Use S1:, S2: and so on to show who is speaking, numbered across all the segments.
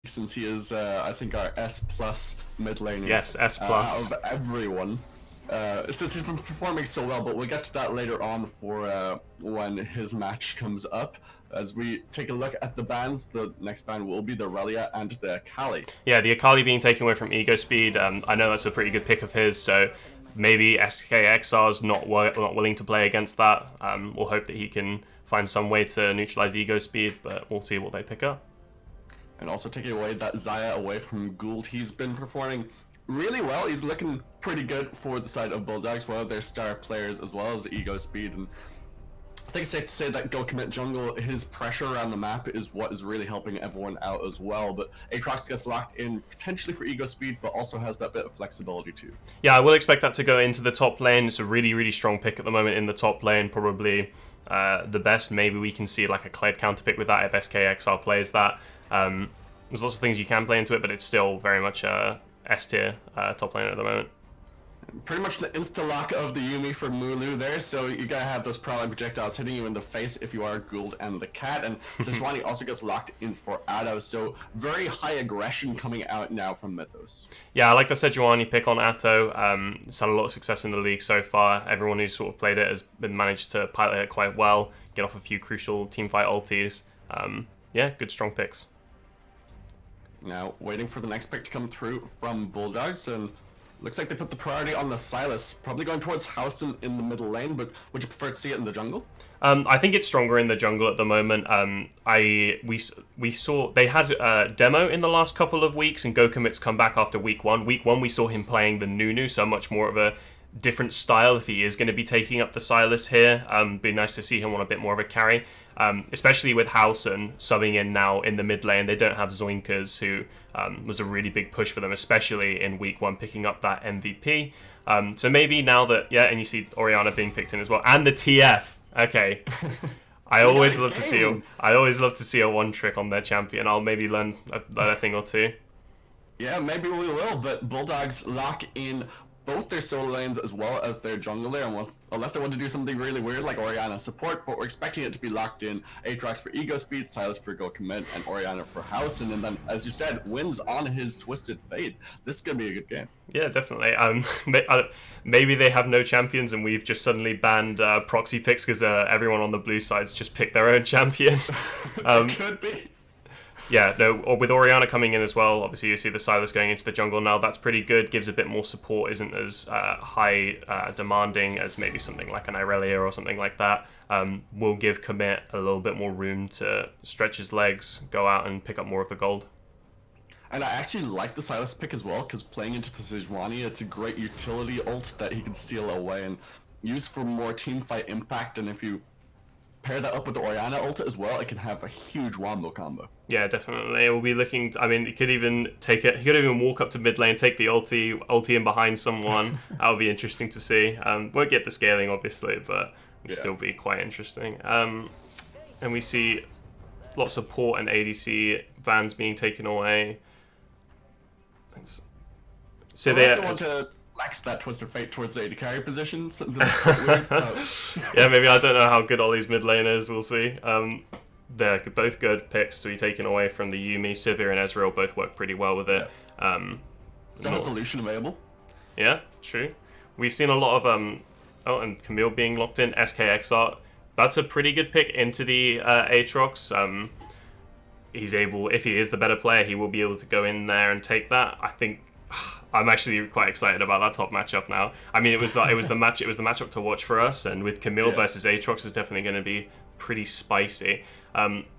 S1: since he is, I think, our S plus mid laner.
S2: Yes, S plus.
S1: Out of everyone. Since he's been performing so well, but we'll get to that later on for when his match comes up. As we take a look at the bans, the next ban will be the Relia and the Akali.
S2: Yeah, the Akali being taken away from Ego Speed, I know that's a pretty good pick of his, so maybe SKXR's not willing to play against that. We'll hope that he can find some way to neutralize Ego Speed, but we'll see what they pick up.
S1: And also taking away that Xayah away from Gould, he's been performing really well. He's looking pretty good for the side of Bulldogs, one of their star players as well as Ego Speed. And I think it's safe to say that Go Commit Jungle, his pressure around the map is what is really helping everyone out as well. But Aatrox gets locked in potentially for Ego Speed, but also has that bit of flexibility too.
S2: Yeah, I will expect that to go into the top lane. It's a really, really strong pick at the moment in the top lane. Probably the best. Maybe we can see like a Kled counter pick with that if SKXR plays that. There's lots of things you can play into it, but it's still very much S tier top lane at the moment.
S1: Pretty much the insta-lock of the Yuumi for Mulu there, so you gotta have those prowling projectiles hitting you in the face if you are Gould and the cat, and Sejuani also gets locked in for Atto, so very high aggression coming out now from Mythos.
S2: Yeah, I like the Sejuani pick on Atto. It's had a lot of success in the league so far. Everyone who's sort of played it has been managed to pilot it quite well, get off a few crucial teamfight ultis. Yeah, good strong picks.
S1: Now, waiting for the next pick to come through from Bulldogs, and looks like they put the priority on the Sylas, probably going towards Howson in the middle lane, but would you prefer to see it in the jungle?
S2: I think it's stronger in the jungle at the moment. We saw they had a demo in the last couple of weeks, and Gokumit's come back after week one. Week one, we saw him playing the Nunu, so much more of a different style if he is going to be taking up the Sylas here. Be nice to see him on a bit more of a carry. Especially with Howson subbing in now in the mid lane. They don't have Zoinkers, who was a really big push for them, especially in week one, picking up that MVP. So maybe now that, yeah, and you see Orianna being picked in as well, and the TF. Okay. I always love to see a one trick on their champion. I'll maybe learn a thing or two.
S1: Yeah, maybe we will, but Bulldogs lock in both their solo lanes as well as their jungle there, unless they want to do something really weird like Orianna support, but we're expecting it to be locked in. Aatrox for Ego Speed, Sylas for Go Commit, and Orianna for Howson, and then, as you said, wins on his Twisted Fate. This is going to be a good game.
S2: Yeah, definitely. Maybe they have no champions and we've just suddenly banned proxy picks because everyone on the blue side's just picked their own champion.
S1: It could be.
S2: Yeah, no, or with Orianna coming in as well, obviously you see the Sylas going into the jungle now. That's pretty good, gives a bit more support, isn't as high demanding as maybe something like an Irelia or something like that. Will give Commit a little bit more room to stretch his legs, go out and pick up more of the gold.
S1: And I actually like the Sylas pick as well, because playing into the Sejuani, it's a great utility ult that he can steal away and use for more teamfight impact, and if you pair that up with the Orianna ult as well, it can have a huge wombo combo.
S2: Yeah, definitely. It will be looking. I mean, it could even take it. He could even walk up to mid lane, take the ulti in behind someone. That would be interesting to see. Won't get the scaling obviously, but it'll still be quite interesting. And we see lots of port and ADC bans being taken away. So
S1: they also want to flex that Twisted Fate towards the AD carry position.
S2: Yeah, maybe. I don't know how good Ollie's mid lane is. We'll see. They're both good picks to be taken away from the Yuumi. Sivir and Ezreal both work pretty well with it.
S1: Still a solution available.
S2: Yeah, true. We've seen a lot of oh, and Camille being locked in. SKXR. That's a pretty good pick into the Aatrox. He's able, if he is the better player, he will be able to go in there and take that. I think I'm actually quite excited about that top matchup now. I mean, it was the matchup to watch for us, and with Camille versus Aatrox is definitely going to be pretty spicy.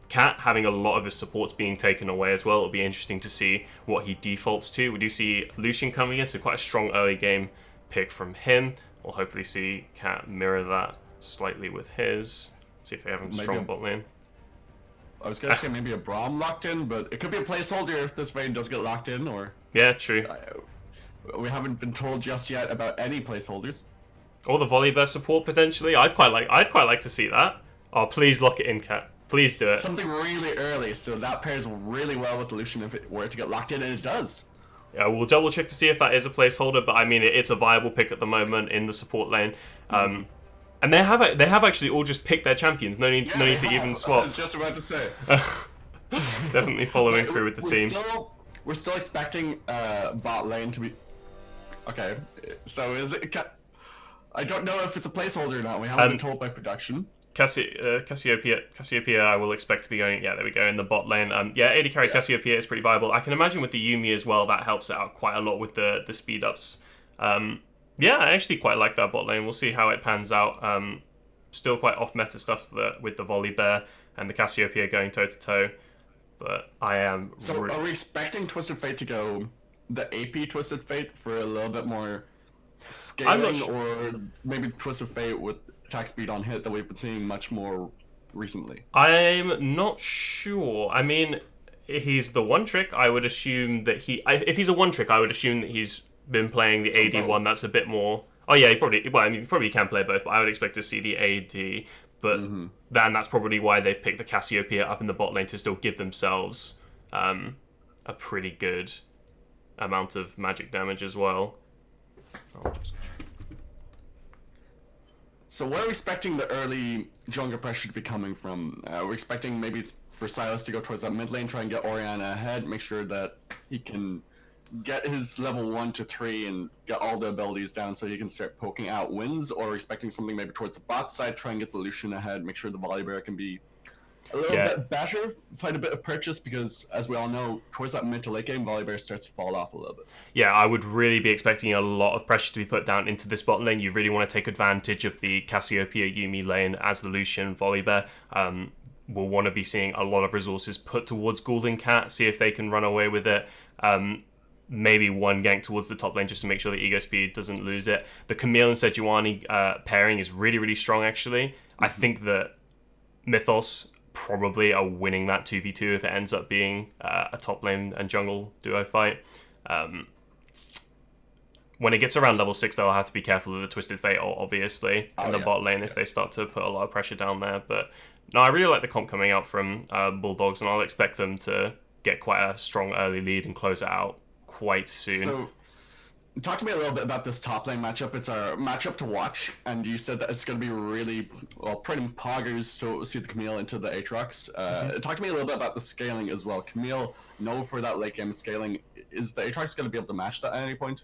S2: Cat having a lot of his supports being taken away as well. It'll be interesting to see what he defaults to. We do see Lucian coming in, so quite a strong early game pick from him. We'll hopefully see Cat mirror that slightly with his. See if they have a strong bot lane.
S1: I was going to say maybe a Braum locked in, but it could be a placeholder if this Vayne does get locked in, or...
S2: Yeah, true.
S1: We haven't been told just yet about any placeholders.
S2: Or the volley burst support potentially. I'd quite like to see that. Oh, please lock it in, Cat. Please do it.
S1: Something really early, so that pairs really well with Lucian if it were to get locked in, and it does.
S2: Yeah, we'll double check to see if that is a placeholder, but I mean it's a viable pick at the moment in the support lane. And they have actually all just picked their champions. No need to even swap.
S1: I was just about to say.
S2: Definitely following through with the theme.
S1: We're still expecting bot lane to be. Okay, so is it? I don't know if it's a placeholder or not. We haven't been told by production.
S2: Cassiopeia, I will expect to be going. Yeah, there we go in the bot lane. Yeah, AD carry Cassiopeia is pretty viable. I can imagine with the Yuumi as well. That helps it out quite a lot with the speed ups. Yeah, I actually quite like that bot lane. We'll see how it pans out. Still quite off meta stuff with the Volley Bear and the Cassiopeia going toe to toe. But I am.
S1: So are we expecting Twisted Fate to go the AP Twisted Fate for a little bit more scaling, or maybe Twisted Fate with attack speed on hit that we've been seeing much more recently?
S2: I'm not sure. I mean, he's the one trick. I would assume that if he's a one trick, I would assume that he's been playing the AD one. That's a bit more. Oh yeah, he probably. Well, I mean, he probably can play both, but I would expect to see the AD. But then that's probably why they've picked the Cassiopeia up in the bot lane to still give themselves a pretty good amount of magic damage as well.
S1: So where are we expecting the early jungle pressure to be coming from? We're expecting maybe for Silas to go towards that mid lane, try and get Orianna ahead, make sure that he can get his level 1 to 3 and get all the abilities down so he can start poking out wins, or expecting something maybe towards the bot side, try and get the Lucian ahead, make sure the Volibear can be a little bit better, find a bit of purchase, because as we all know, towards that mid to late game, Volibear starts to fall off a little bit.
S2: Yeah, I would really be expecting a lot of pressure to be put down into this bot lane. You really want to take advantage of the Cassiopeia Yuumi lane as the Lucian Volibear. We'll want to be seeing a lot of resources put towards Golden Cat, see if they can run away with it. Maybe one gank towards the top lane just to make sure that Ego Speed doesn't lose it. The Camille and Sejuani pairing is really, really strong, actually. I think that Mythos probably are winning that 2v2 if it ends up being a top lane and jungle duo fight. When it gets around level 6, they'll have to be careful of the Twisted Fate, obviously, in the bot lane if they start to put a lot of pressure down there. But no, I really like the comp coming out from Bulldogs, and I'll expect them to get quite a strong early lead and close it out quite soon.
S1: So, talk to me a little bit about this top lane matchup. It's our matchup to watch, and you said that it's going to be really, pretty poggers, so see the Camille into the Aatrox. Talk to me a little bit about the scaling as well. Camille, know for that late game scaling, is the Aatrox going to be able to match that at any point?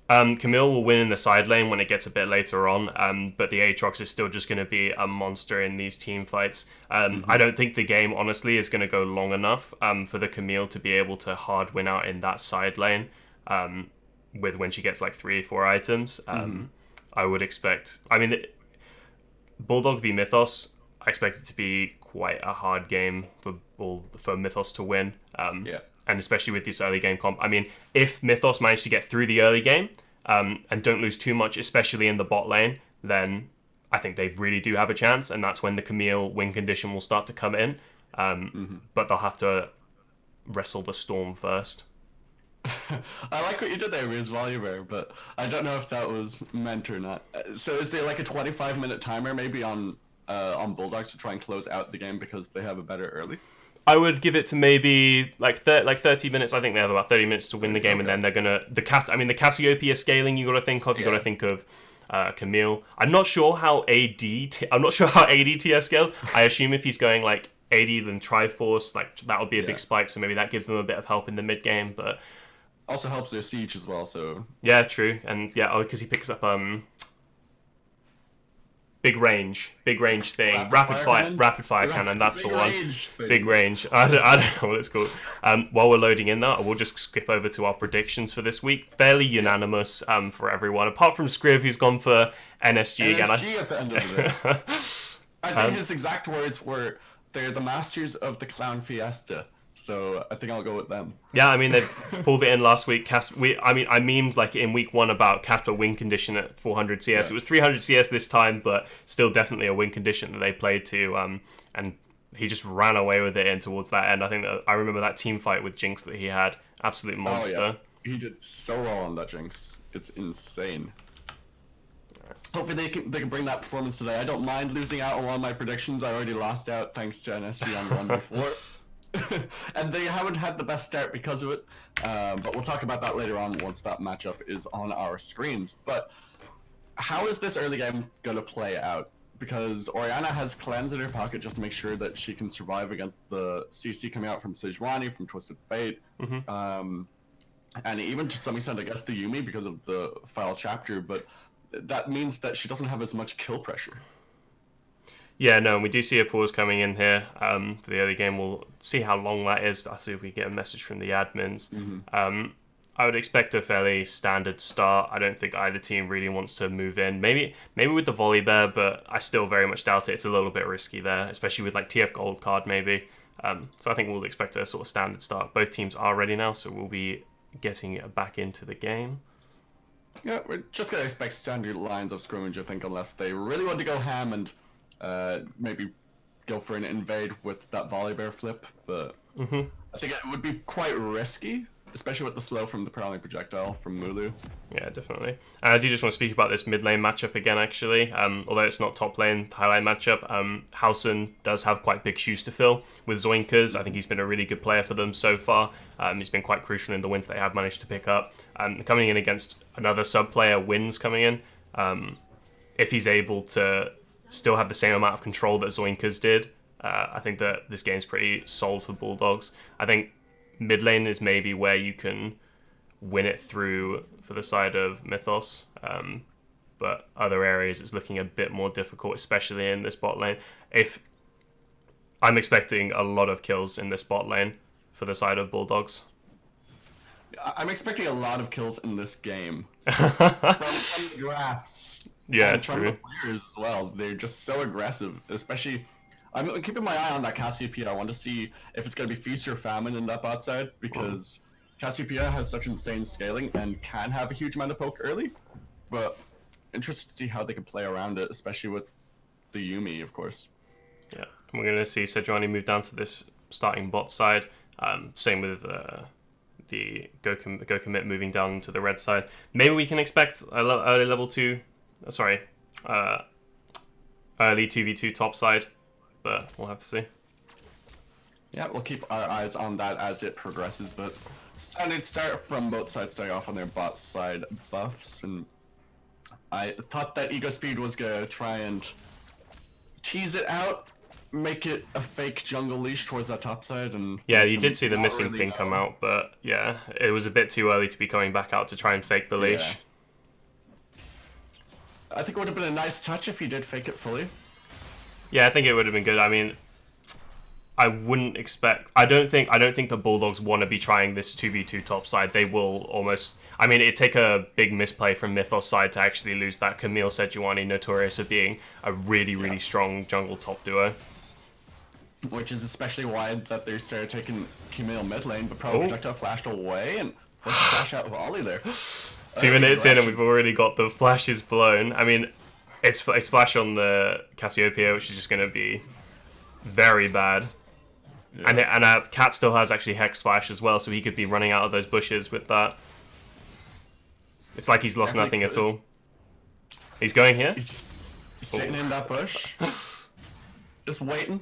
S2: Camille will win in the side lane when it gets a bit later on, but the Aatrox is still just going to be a monster in these team fights. I don't think the game, honestly, is going to go long enough for the Camille to be able to hard win out in that side lane with when she gets like 3 or 4 items. I would expect... I mean, Bulldog v Mythos, I expect it to be quite a hard game for Mythos to win. And especially with this early game comp. I mean, if Mythos manage to get through the early game and don't lose too much, especially in the bot lane, then I think they really do have a chance, and that's when the Camille win condition will start to come in. But they'll have to wrestle the Storm first.
S1: I like what you did there with Volibear, but I don't know if that was meant or not. So is there like a 25-minute timer maybe on Bulldogs to try and close out the game because they have a better early?
S2: I would give it to maybe like 30 minutes. I think they have about 30 minutes to win the game, and then they're gonna the Cassiopeia scaling. You got to think of. You got to think of Camille. I'm not sure how AD TF scales. I assume if he's going like AD then Triforce, like that would be a big spike. So maybe that gives them a bit of help in the mid game, but
S1: also helps their siege as well. So
S2: yeah, true, and because he picks up big range thing. Rapid fire cannon. That's the one. Big range. I don't know what it's called. While we're loading in that, we'll just skip over to our predictions for this week. Fairly unanimous for everyone, apart from Scriv, who's gone for NSG again.
S1: NSG at the end of the day. I think his exact words were, "They're the masters of the clown fiesta." So I think I'll go with them.
S2: Yeah, I mean, they pulled it in last week. I memed like in week 1 about Casper win condition at 400 CS. It was 300 CS this time, but still definitely a win condition that they played to. And he just ran away with it in towards that end. I think I remember that team fight with Jinx that he had. Absolute monster.
S1: He did so well on that Jinx. It's insane. Hopefully they can bring that performance today. I don't mind losing out on one of my predictions. I already lost out thanks to NSG on the one before. And they haven't had the best start because of it, but we'll talk about that later on once that matchup is on our screens. But how is this early game going to play out? because Orianna has cleanse in her pocket just to make sure that she can survive against the CC coming out from Sejuani, from Twisted Fate, and even to some extent, I guess, the Yuumi because of the final chapter, but that means that she doesn't have as much kill pressure.
S2: Yeah, no, and we do see a pause coming in here for the early game. We'll see how long that is. I'll see if we get a message from the admins. I would expect a fairly standard start. I don't think either team really wants to move in. Maybe with the volley bear, but I still very much doubt it. It's a little bit risky there, especially with like TF Gold card maybe. So I think we'll expect a sort of standard start. Both teams are ready now, so we'll be getting back into the game.
S1: Yeah, we're just going to expect standard lines of scrimmage, I think, unless they really want to go ham and maybe go for an invade with that volley bear flip. But I think it would be quite risky, especially with the slow from the prowling projectile from Mulu.
S2: Yeah, definitely. I do just want to speak about this mid lane matchup again, actually. Although it's not top lane highlight matchup, Howson does have quite big shoes to fill with Zoinkers. I think he's been a really good player for them so far. He's been quite crucial in the wins they have managed to pick up. Coming in against another sub player, Wins coming in, if he's able to still have the same amount of control that Zoinkers did, I think that this game's pretty solid for Bulldogs. I think mid lane is maybe where you can win it through for the side of Mythos, but other areas it's looking a bit more difficult, especially in this bot lane. If I'm expecting a lot of kills in this bot lane for the side of Bulldogs.
S1: I'm expecting a lot of kills in this game from drafts.
S2: Yeah,
S1: and
S2: true.
S1: From the players as well. They're just so aggressive, especially. I'm keeping my eye on that Cassiopeia. I want to see if it's going to be feast or famine in that bot side, because Cassiopeia has such insane scaling and can have a huge amount of poke early, but interested to see how they can play around it, especially with the Yuumi, of course.
S2: Yeah, and we're going to see Sejuani move down to this starting bot side. Same with the Go Commit moving down to the red side. Maybe we can expect early level 2, early 2v2 top side, but we'll have to see.
S1: Yeah, we'll keep our eyes on that as it progresses, but standard start from both sides starting off on their bot side buffs, and I thought that Ego Speed was gonna try and tease it out, make it a fake jungle leash towards that top side, and
S2: yeah, you did see the missing ping come out, but yeah, it was a bit too early to be coming back out to try and fake the leash.
S1: Yeah. I think it would have been a nice touch if he did fake it fully.
S2: Yeah, I think it would have been good. I mean, I wouldn't expect. I don't think the Bulldogs want to be trying this 2v2 top side. They will almost. I mean, it'd take a big misplay from Mythos side to actually lose that. Camille Sejuani, notorious for being a really strong jungle top duo.
S1: Which is especially why that they started taking Camille mid lane, but probably projectile flashed away and forced a flash out of Ollie there.
S2: 2 minutes in and we've already got the flashes blown. I mean, it's flash on the Cassiopeia, which is just going to be very bad. Yeah. And Cat still has actually Hex Splash as well, so he could be running out of those bushes with that. It's like he's lost nothing at all. He's going here.
S1: He's sitting in that bush. Just waiting.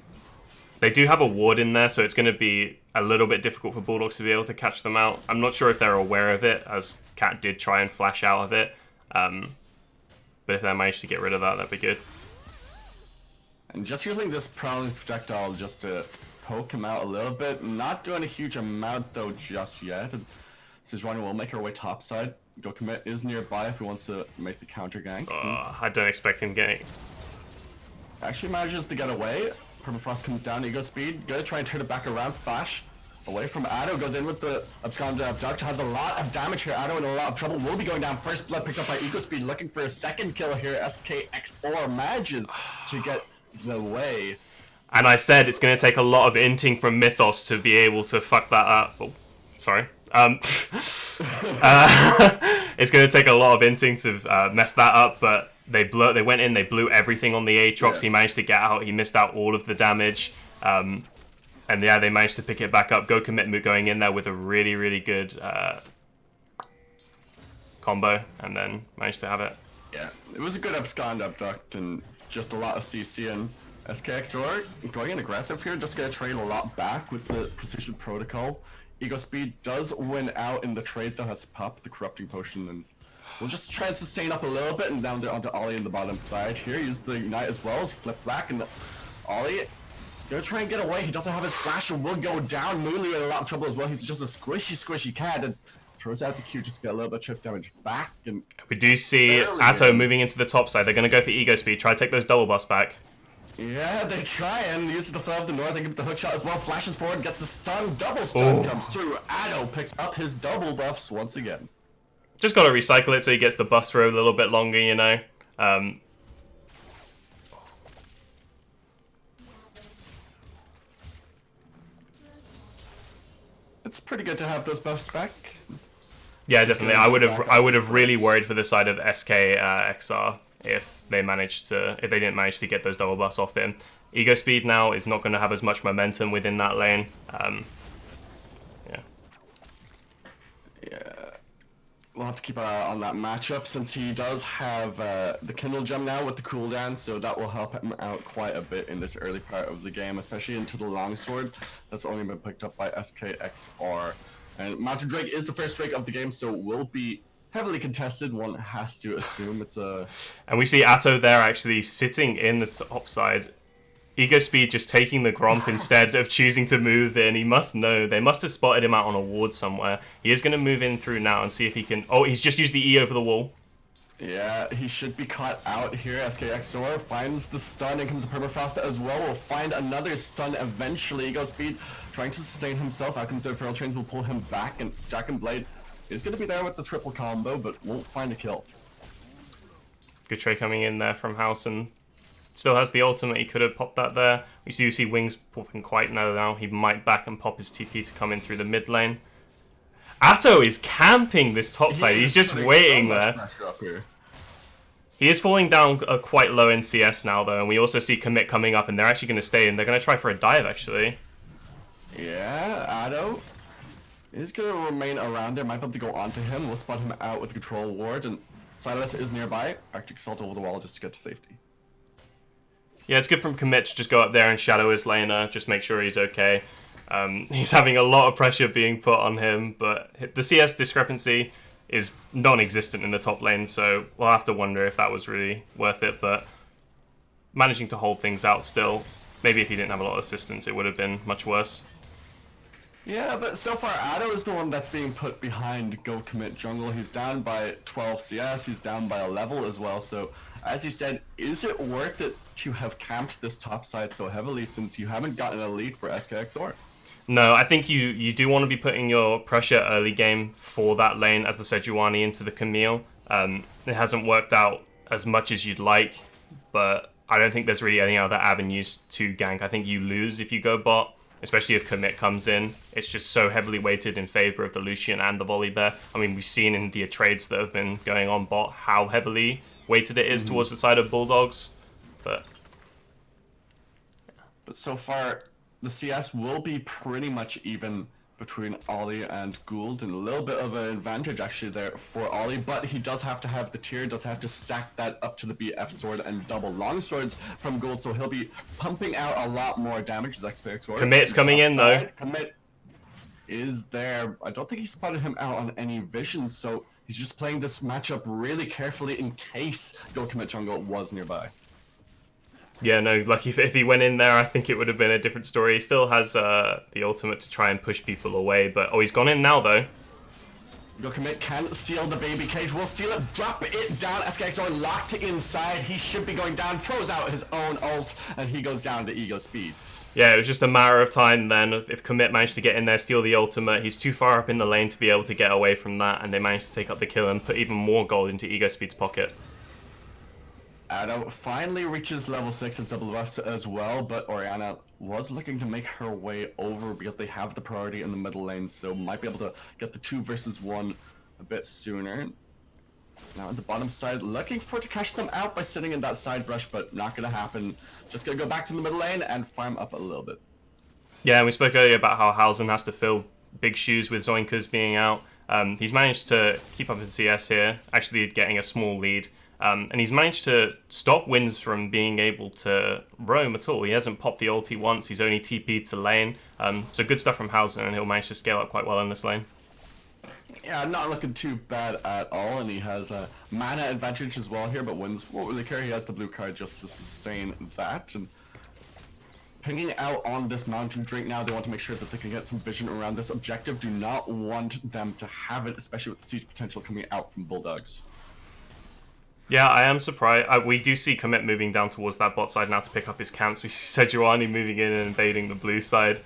S2: They do have a ward in there, so it's going to be a little bit difficult for Bulldogs to be able to catch them out. I'm not sure if they're aware of it, as Cat did try and flash out of it. But if they manage to get rid of that, that'd be good.
S1: And just using this prowling projectile just to poke him out a little bit. Not doing a huge amount, though, just yet. Sejuani will make her way topside. Go Commit is nearby if he wants to make the counter gank.
S2: I don't expect him getting...
S1: Actually manages to get away. Permafrost comes down, Ego Speed. Gonna try and turn it back around. Flash away from Addo. Goes in with the Abscond Abduct. Has a lot of damage here. Addo in a lot of trouble. Will be going down. First blood picked up by Ego Speed. Looking for a second kill here. SKX4 manages to get the way.
S2: And I said it's going to take a lot of inting from Mythos to be able to fuck that up. Oh, sorry. It's going to take a lot of inting to mess that up, but they went in, they blew everything on the Aatrox. Yeah. He managed to get out. He missed out all of the damage. And yeah, they managed to pick it back up. Go Commit going in there with a really good combo, and then managed to have it.
S1: Yeah, it was a good abscond abduct and just a lot of CC, and SKX4 going in aggressive here, just gonna trade a lot back with the precision protocol. Ego Speed does win out in the trade though, has popped the corrupting potion, and We'll just try and sustain up a little bit and down there onto Ollie in the bottom side here. Use the Ignite as well as flip back, and Ollie gonna try and get away. He doesn't have his flash and will go down. Moonly in a lot of trouble as well. He's just a squishy cat and throws out the Q just to get a little bit of chip damage back. And
S2: we do see Atto moving into the top side. They're gonna go for ego speed. Try to take those double buffs back.
S1: Yeah, they try and use the flow of the north and gives the hook shot as well. Flashes forward, gets the stun. Double stun comes through. Atto picks up his double buffs once again.
S2: Just got to recycle it so he gets the buff throw a little bit longer, you know.
S1: It's pretty good to have those buffs back.
S2: Yeah, definitely. I would have really worried for the side of SK XR if they didn't manage to get those double buffs off him. Ego speed now is not going to have as much momentum within that lane.
S1: We'll have to keep an eye on that matchup since he does have the Kindle gem now with the cooldown, so that will help him out quite a bit in this early part of the game, especially into the longsword that's only been picked up by SKXR. And Mountain Drake is the first Drake of the game, so it will be heavily contested. One has to assume it's a...
S2: And we see Atto there actually sitting in the top side. Ego speed just taking the Gromp instead of choosing to move in. He must know. They must have spotted him out on a ward somewhere. He is going to move in through now and see if he can... Oh, he's just used the E over the wall.
S1: Yeah, he should be caught out here. SKXOR finds the stun and comes a permafrost as well. Will find another stun eventually. Ego speed trying to sustain himself. Out comes the Feral Chains will pull him back, and Jack and Blade is going to be there with the triple combo, but won't find a kill.
S2: Good trade coming in there from Housen. Still has the ultimate, he could have popped that there. We see Wings popping quite now. He might back and pop his TP to come in through the mid lane. Atto is camping this top side. He's just waiting there. He is falling down quite low in CS now though, and we also see Commit coming up, and they're actually going to stay, and they're going to try for a dive actually.
S1: Yeah, Atto is going to remain around there. Might be able to go onto him. We'll spot him out with the control ward, and Silas is nearby. Arctic Assault over the wall just to get to safety.
S2: Yeah, it's good from Commit to just go up there and shadow his laner, just make sure he's okay. He's having a lot of pressure being put on him, but the CS discrepancy is non-existent in the top lane, so we'll have to wonder if that was really worth it, but managing to hold things out still. Maybe if he didn't have a lot of assistance, it would have been much worse.
S1: Yeah, but so far Atto is the one that's being put behind Go Commit Jungle. He's down by 12 CS, he's down by a level as well, so as you said, is it worth it to have camped this top side so heavily since you haven't gotten a lead for SKXR?
S2: No, I think you do want to be putting your pressure early game for that lane as the Sejuani into the Camille. It hasn't worked out as much as you'd like, but I don't think there's really any other avenues to gank. I think you lose if you go bot, especially if Commit comes in. It's just so heavily weighted in favor of the Lucian and the Volibear. I mean, we've seen in the trades that have been going on bot how heavily weighted it is towards the side of Bulldogs, but
S1: so far the CS will be pretty much even between Ollie and Gould, and a little bit of an advantage actually there for Ollie, but he does have to have the tier, does have to stack that up to the BF sword and double long swords from Gould, so he'll be pumping out a lot more damage as XP sword.
S2: Commit's coming in though.
S1: Commit is there. I don't think he spotted him out on any vision, so he's just playing this matchup really carefully in case Go Commit Jungle was nearby.
S2: Yeah, no, like if he went in there, I think it would have been a different story. He still has the ultimate to try and push people away, but oh, he's gone in now though.
S1: Go Commit can seal the baby cage. We'll seal it, drop it down. SKXR locked inside. He should be going down. Throws out his own ult, and he goes down to ego speed.
S2: Yeah, it was just a matter of time then. If Commit managed to get in there, steal the ultimate, he's too far up in the lane to be able to get away from that, and they managed to take up the kill and put even more gold into Ego Speed's pocket.
S1: Atto finally reaches level 6 as double buffs as well, but Orianna was looking to make her way over because they have the priority in the middle lane, so might be able to get the 2 versus 1 a bit sooner. Now on the bottom side, looking for to catch them out by sitting in that side brush, but not gonna happen. Just gonna go back to the middle lane and farm up a little bit.
S2: Yeah, and we spoke earlier about how Housen has to fill big shoes with Zoinkas being out. He's managed to keep up in CS here, actually getting a small lead. And he's managed to stop Wins from being able to roam at all. He hasn't popped the ulti once, he's only TP'd to lane. So good stuff from Housen, and he'll manage to scale up quite well in this lane.
S1: Yeah, not looking too bad at all, and he has a mana advantage as well here, but wins won't really care. He has the blue card just to sustain that, and pinging out on this mountain drink now, they want to make sure that they can get some vision around this objective. Do not want them to have it, especially with the siege potential coming out from Bulldogs.
S2: Yeah, I am surprised. We do see Commit moving down towards that bot side now to pick up his camps. We see Sejuani moving in and invading the blue side.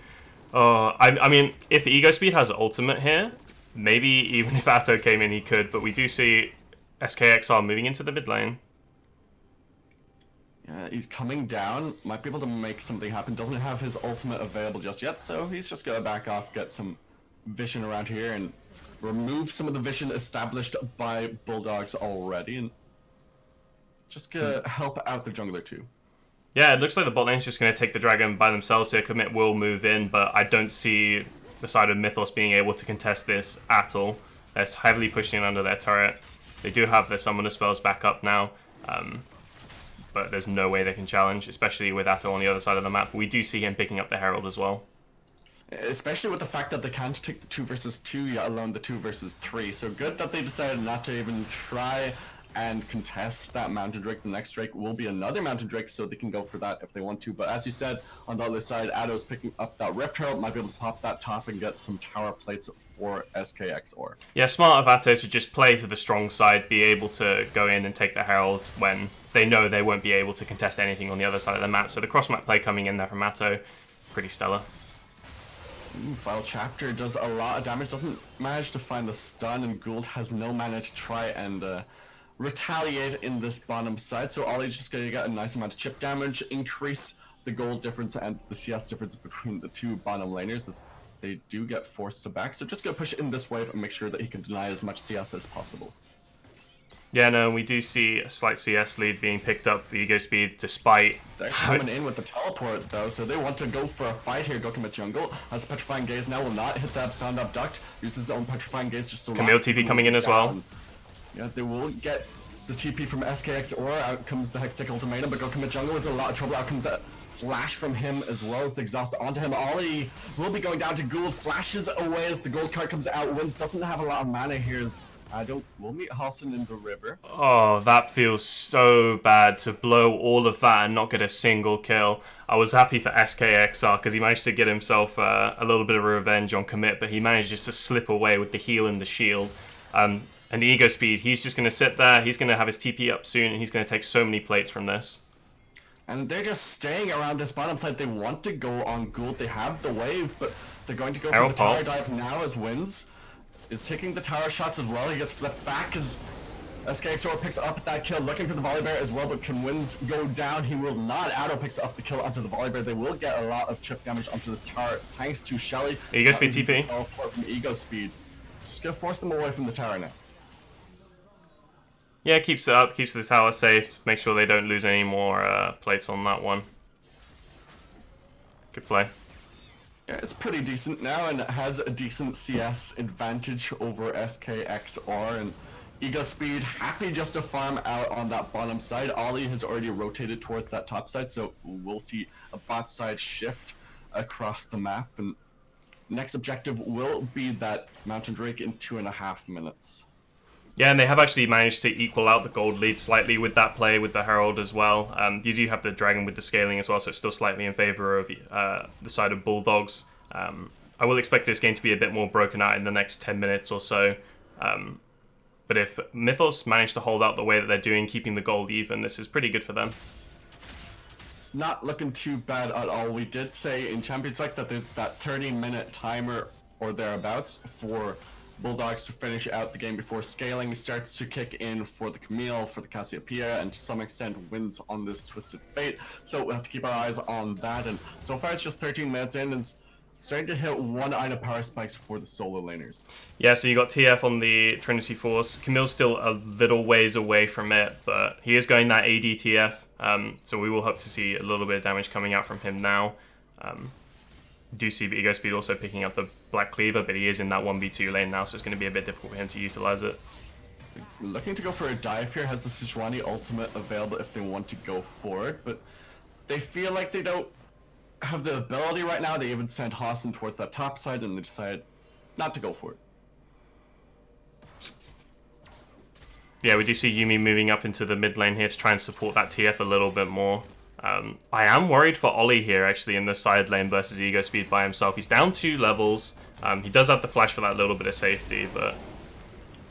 S2: I mean, if Ego Speed has ultimate here, maybe even if Atto came in, he could. But we do see SKXR moving into the mid lane.
S1: Yeah, he's coming down, might be able to make something happen. Doesn't have his ultimate available just yet, so he's just gonna back off, get some vision around here, and remove some of the vision established by Bulldogs already, and just gonna help out the jungler too.
S2: Yeah, it looks like the bot lane's just going to take the dragon by themselves here. Commit will move in, but I don't see the side of Mythos being able to contest this at all. They're heavily pushing it under their turret. They do have their summoner spells back up now, but there's no way they can challenge, especially with Atto on the other side of the map. We do see him picking up the Herald as well.
S1: Especially with the fact that they can't take the 2 versus 2, yet alone the 2 versus 3. So good that they decided not to even try and contest that Mountain Drake. The next Drake will be another Mountain Drake, so they can go for that if they want to. But as you said, on the other side, Atto's picking up that Rift Herald, might be able to pop that top and get some tower plates for SKXR.
S2: Yeah, smart of Atto to just play to the strong side, be able to go in and take the Herald when they know they won't be able to contest anything on the other side of the map. So the cross-map play coming in there from Atto, pretty stellar.
S1: Ooh, Final Chapter does a lot of damage, doesn't manage to find the stun, and Gould has no mana to try and retaliate in this bottom side, so Ollie's just gonna get a nice amount of chip damage, increase the gold difference and the CS difference between the two bottom laners as they do get forced to back. So just gonna push in this wave and make sure that he can deny as much CS as possible.
S2: Yeah, no, we do see a slight CS lead being picked up for Ego Speed despite...
S1: They're coming in with the teleport though, so they want to go for a fight here. Gokuma jungle has Petrifying Gaze now, will not hit that Sound Abduct, uses his own Petrifying Gaze just to
S2: Camille TP coming in as well.
S1: Yeah, they will get the TP from SKXR, out comes the Hextech Ultimatum, but Gokuma jungle is in a lot of trouble. Out comes that flash from him as well as the exhaust onto him. Ollie will be going down to Gould, flashes away as the gold card comes out. Wins doesn't have a lot of mana here as we'll meet Hassan in the river.
S2: Oh, that feels so bad to blow all of that and not get a single kill. I was happy for SKXR because he managed to get himself a little bit of revenge on Commit, but he managed just to slip away with the heal and the shield. And Ego Speed, he's just going to sit there, he's going to have his TP up soon, and he's going to take so many plates from this.
S1: And they're just staying around this bottom side. They want to go on Gould, they have the wave, but they're going to go for the tower dive now as Wins is taking the tower shots as well. He gets flipped back as SKXR picks up that kill, looking for the volley bear as well, but can Wins go down? He will not. Atto picks up the kill onto the volley bear. They will get a lot of chip damage onto this tower thanks to Shelly.
S2: Ego Speed TP.
S1: From Ego Speed. Just gonna force them away from the tower now.
S2: Yeah, keeps it up, keeps the tower safe, make sure they don't lose any more plates on that one. Good play.
S1: Yeah, it's pretty decent now, and it has a decent CS advantage over SKXR, and Ego Speed happy just to farm out on that bottom side. Ollie has already rotated towards that top side, so we'll see a bot side shift across the map, and next objective will be that Mountain Drake in 2.5 minutes.
S2: Yeah, and they have actually managed to equal out the gold lead slightly with that play with the Herald as well. You do have the Dragon with the scaling as well, so it's still slightly in favor of the side of Bulldogs. I will expect this game to be a bit more broken out in the next 10 minutes or so. But if Mythos manage to hold out the way that they're doing, keeping the gold even, this is pretty good for them.
S1: It's not looking too bad at all. We did say in Champions League that there's that 30-minute timer or thereabouts for Bulldogs to finish out the game before scaling starts to kick in for the Camille, for the Cassiopeia, and to some extent Wins on this Twisted Fate. So we'll have to keep our eyes on that. And so far it's just 13 minutes in, and it's starting to hit one item power spikes for the solo laners.
S2: Yeah, so you got TF on the Trinity Force. Camille's still a little ways away from it, but he is going that AD TF. So we will hope to see a little bit of damage coming out from him now. Do see Ego Speed also picking up the Black Cleaver, but he is in that 1v2 lane now, so it's going to be a bit difficult for him to utilize it.
S1: Looking to go for a dive here, has the Sejuani ultimate available if they want to go for it, but they feel like they don't have the ability right now. They even sent Hassan towards that top side, and they decide not to go for it.
S2: Yeah, we do see Yuumi moving up into the mid lane here to try and support that TF a little bit more. I am worried for Ollie here, actually, in the side lane versus Ego Speed by himself. He's down 2 levels. He does have the flash for that little bit of safety, but...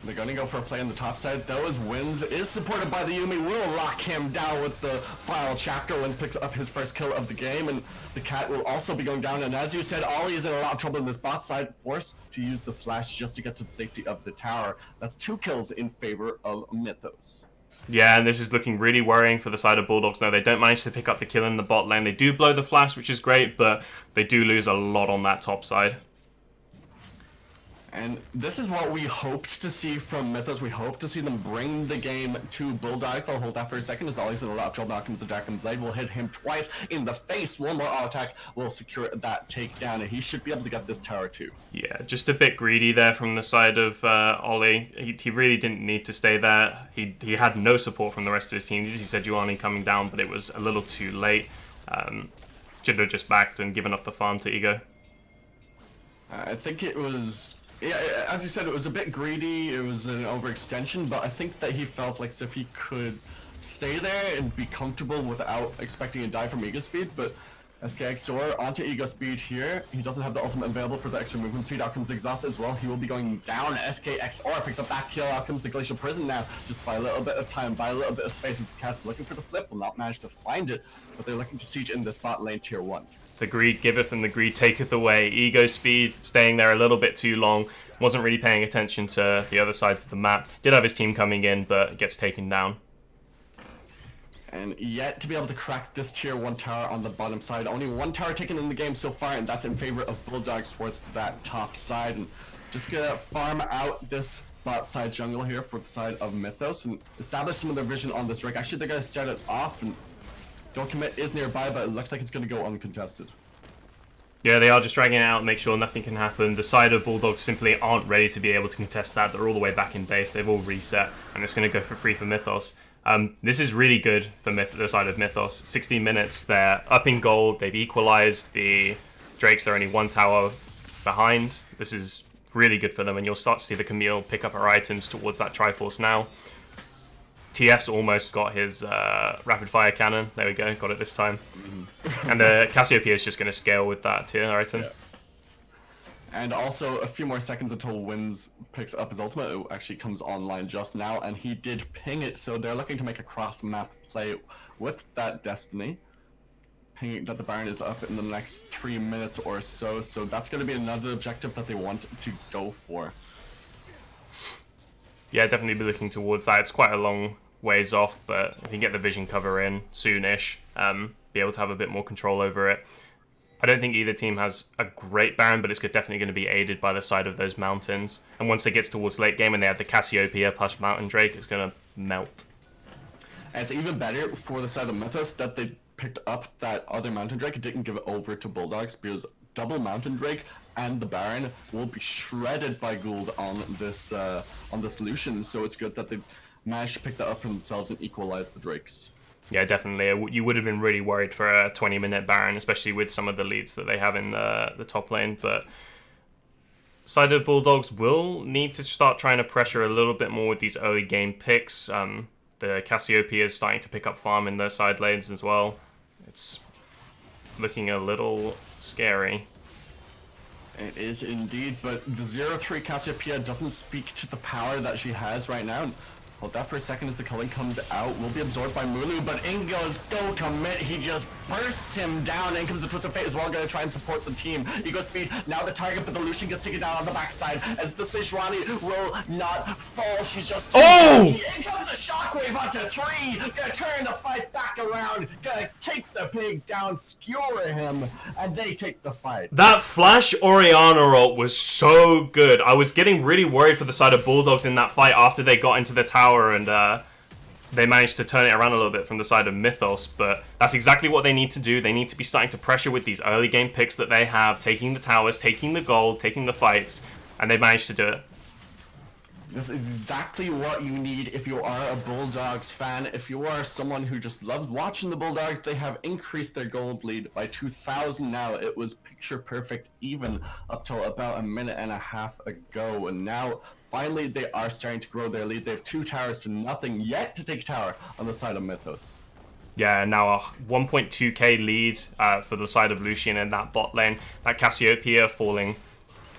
S1: They're going to go for a play on the top side. Those wins is supported by the Yuumi. Will lock him down with the final chapter when picks up his first kill of the game. And the cat will also be going down. And as you said, Ollie is in a lot of trouble in this bot side. Forced to use the flash just to get to the safety of the tower. That's 2 kills in favor of Mythos.
S2: Yeah, and this is looking really worrying for the side of Bulldogs now. They don't manage to pick up the kill in the bot lane. They do blow the flash, which is great, but they do lose a lot on that top side.
S1: And this is what we hoped to see from Mythos. We hope to see them bring the game to Bulldogs. I'll hold that for a second, as Ollie's in a lot of trouble. Now comes the Dragon Blade. Will hit him twice in the face. One more auto attack will secure that takedown, and he should be able to get this tower too.
S2: Yeah, just a bit greedy there from the side of Ollie. He really didn't need to stay there. He had no support from the rest of his team. He said Juani coming down, but it was a little too late. Should have just backed and given up the farm to Ego.
S1: I think it was... Yeah, as you said, it was a bit greedy, it was an overextension, but I think that he felt like if he could stay there and be comfortable without expecting a dive from Ego Speed, but SKXOR onto Ego Speed here. He doesn't have the ultimate available for the extra movement speed. Out comes the Exhaust as well. He will be going down. SKXOR picks up that kill. Out comes the Glacial Prison now. Just by a little bit of time, by a little bit of space, as the Cat's looking for the flip. Will not manage to find it, but they're looking to siege in the spot lane tier 1.
S2: The greed giveth and the greed taketh away. Ego Speed staying there a little bit too long. Wasn't really paying attention to the other sides of the map. Did have his team coming in, but gets taken down.
S1: And yet to be able to crack this tier 1 tower on the bottom side. Only 1 tower taken in the game so far, and that's in favor of Bulldogs towards that top side. And just gonna farm out this bot side jungle here for the side of Mythos and establish some of their vision on this Drake. Actually, they're gonna start it off, and Don't Commit is nearby, but it looks like it's gonna go uncontested.
S2: Yeah, they are just dragging it out, make sure nothing can happen. The side of Bulldogs simply aren't ready to be able to contest that. They're all the way back in base. They've all reset, and it's going to go for free for Mythos. This is really good for the side of Mythos. 16 minutes, they're up in gold. They've equalized the Drakes. They're only 1 tower behind. This is really good for them, and you'll start to see the Camille pick up her items towards that Triforce now. TF's almost got his rapid fire cannon. There we go, got it this time. And the Cassiopeia is just going to scale with that tier item. Yeah.
S1: And also a few more seconds until Wins picks up his ultimate. It actually comes online just now, and he did ping it, so they're looking to make a cross-map play with that Destiny. Pinging that the Baron is up in the next 3 minutes or so, so that's going to be another objective that they want to go for. Yeah,
S2: definitely be looking towards that. It's quite a long ways off, but if you get the vision cover in soonish, be able to have a bit more control over it. I don't think either team has a great Baron, but it's definitely going to be aided by the side of those mountains. And once it gets towards late game and they have the Cassiopeia plus Mountain Drake, it's going to melt.
S1: And it's even better for the side of Mythos that they picked up that other Mountain Drake. It didn't give it over to Bulldogs, because double Mountain Drake and the Baron will be shredded by Gould on this Lucian. So it's good that they managed to pick that up for themselves and equalize the Drakes.
S2: Yeah, definitely. You would have been really worried for a 20-minute Baron, especially with some of the leads that they have in the top lane. But side of Bulldogs will need to start trying to pressure a little bit more with these early game picks. The Cassiopeia is starting to pick up farm in their side lanes as well. It's looking a little scary.
S1: It is indeed, but the 0-3 Cassiopeia doesn't speak to the power that she has right now. Hold that for a second as the culling comes out. Will be absorbed by Mulu, but in goes Don't Commit. He just bursts him down. In comes the Twist of Fate as well, going to try and support the team. Ego Speed, now the target, but the Lucian gets taken down on the backside as the Sejuani will not fall. She's just too lucky. In comes a Shockwave onto 3. Gonna turn the fight back around. Gonna take the pig down, skewer him, and they take the fight.
S2: That Flash Orianna ult was so good. I was getting really worried for the side of Bulldogs in that fight after they got into the tower, and they managed to turn it around a little bit from the side of Mythos, but that's exactly what they need to do. They need to be starting to pressure with these early game picks that they have, taking the towers, taking the gold, taking the fights, and they managed to do it.
S1: This is exactly what you need if you are a Bulldogs fan. If you are someone who just loves watching the Bulldogs, they have increased their gold lead by 2,000 now. It was picture perfect even up till about a minute and a half ago. And now, finally, they are starting to grow their lead. They have 2 towers to nothing yet to take tower on the side of Mythos.
S2: Yeah, now a 1.2k lead for the side of Lucian in that bot lane. That Cassiopeia falling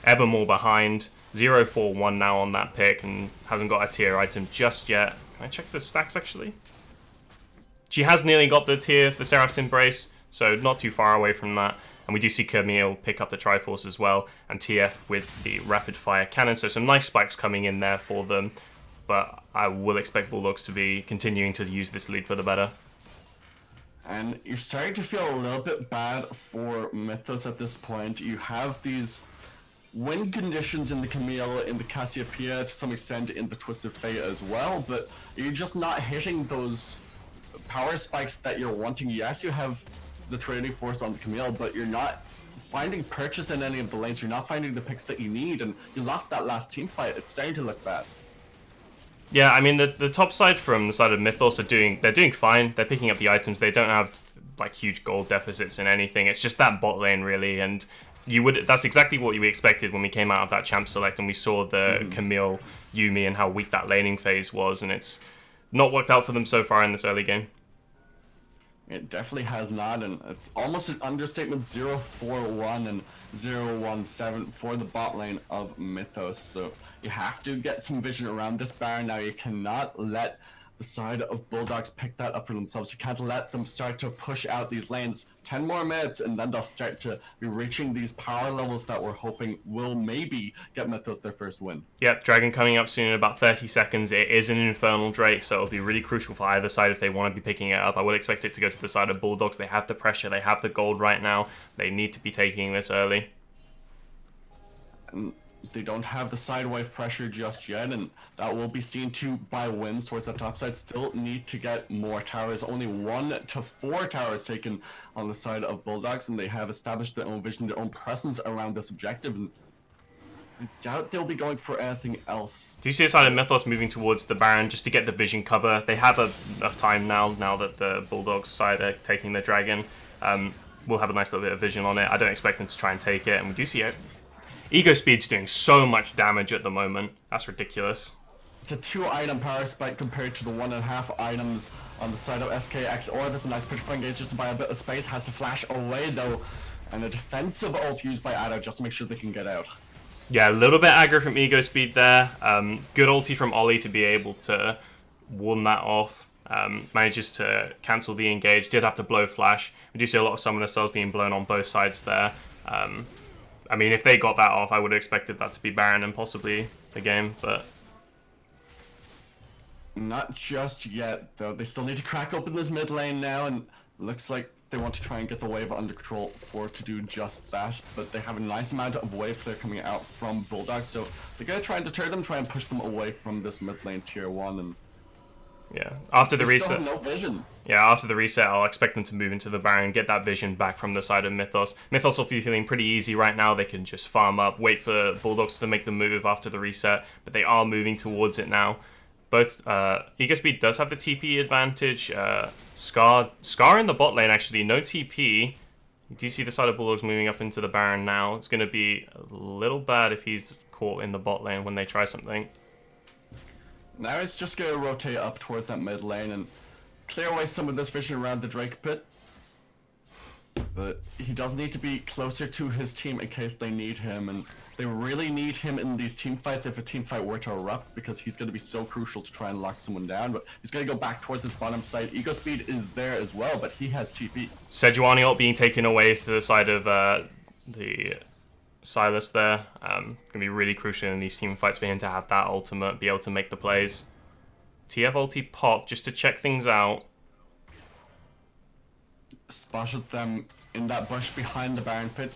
S2: ever more behind. 0-4-1 now on that pick and hasn't got a tier item just yet. Can I check the stacks actually? She has nearly got the tier for Seraph's Embrace, so not too far away from that. And we do see Camille pick up the Triforce as well, and TF with the Rapid Fire Cannon. So some nice spikes coming in there for them. But I will expect Bulldogs to be continuing to use this lead for the better.
S1: And you're starting to feel a little bit bad for Mythos at this point. You have these win conditions in the Camille, in the Cassiopeia, to some extent in the Twisted Fate as well, but you're just not hitting those power spikes that you're wanting. Yes, you have the Trinity Force on the Camille, but you're not finding purchase in any of the lanes. You're not finding the picks that you need, and you lost that last team fight. It's starting to look bad.
S2: Yeah, I mean, the top side from the side of Mythos they're doing fine. They're picking up the items. They don't have like huge gold deficits in anything. It's just that bot lane really, and that's exactly what we expected when we came out of that champ select and we saw the Camille, Yuumi, and how weak that laning phase was, and it's not worked out for them so far in this early game.
S1: It definitely has not, and it's almost an understatement. 0-4-1 and 0-1-7 for the bot lane of Mythos. So you have to get some vision around this Baron now. You cannot let the side of Bulldogs pick that up for themselves. You can't let them start to push out these lanes. 10 more minutes and then they'll start to be reaching these power levels that we're hoping will maybe get Mythos their first win.
S2: Yep, Dragon coming up soon in about 30 seconds. It is an Infernal Drake, so it'll be really crucial for either side if they want to be picking it up. I would expect it to go to the side of Bulldogs. They have the pressure, they have the gold right now. They need to be taking this early.
S1: They don't have the side wave pressure just yet, and that will be seen to by wins towards the top side. Still need to get more towers. Only 1 to 4 towers taken on the side of Bulldogs, and they have established their own vision, their own presence around this objective, and I doubt they'll be going for anything else.
S2: Do you see the side of Mythos moving towards the Baron just to get the vision cover? They have enough time now that the Bulldogs side are taking the Dragon. We'll have a nice little bit of vision on it. I don't expect them to try and take it, and we do see it. Ego Speed's doing so much damage at the moment. That's ridiculous.
S1: It's a 2-item power spike compared to the 1.5 items on the side of SKX. Or there's a nice pitch for engage just to buy a bit of space. Has to flash away though. And a defensive ult used by Addo just to make sure they can get out.
S2: Yeah, a little bit aggro from Ego Speed there. Good ulti from Ollie to be able to warn that off. Manages to cancel the engage. Did have to blow flash. We do see a lot of summoner cells being blown on both sides there. I mean, if they got that off, I would have expected that to be Baron and possibly the game, but...
S1: Not just yet, though. They still need to crack open this mid lane now, and looks like they want to try and get the wave under control for to do just that, but they have a nice amount of wave clear coming out from Bulldogs, so they're going to try and deter them, try and push them away from this mid lane tier 1, and...
S2: Yeah, after the reset.
S1: Still have no vision.
S2: Yeah, after the reset, I'll expect them to move into the Baron, get that vision back from the side of Mythos. Mythos will be feeling pretty easy right now. They can just farm up, wait for Bulldogs to make the move after the reset, but they are moving towards it now. Both Ego Speed does have the TP advantage. Scar in the bot lane actually, no TP. You do see the side of Bulldogs moving up into the Baron now. It's going to be a little bad if he's caught in the bot lane when they try something.
S1: Now it's just going to rotate up towards that mid lane and clear away some of this vision around the Drake pit. But he does need to be closer to his team in case they need him, and they really need him in these team fights if a team fight were to erupt, because he's going to be so crucial to try and lock someone down. But he's going to go back towards his bottom side. Ego Speed is there as well, but he has TP.
S2: Sejuani ult being taken away to the side of the Silas there. Going to be really crucial in these team fights for him to have that ultimate, be able to make the plays. TF ulti pop just to check things out.
S1: Spotted them in that bush behind the Baron pit,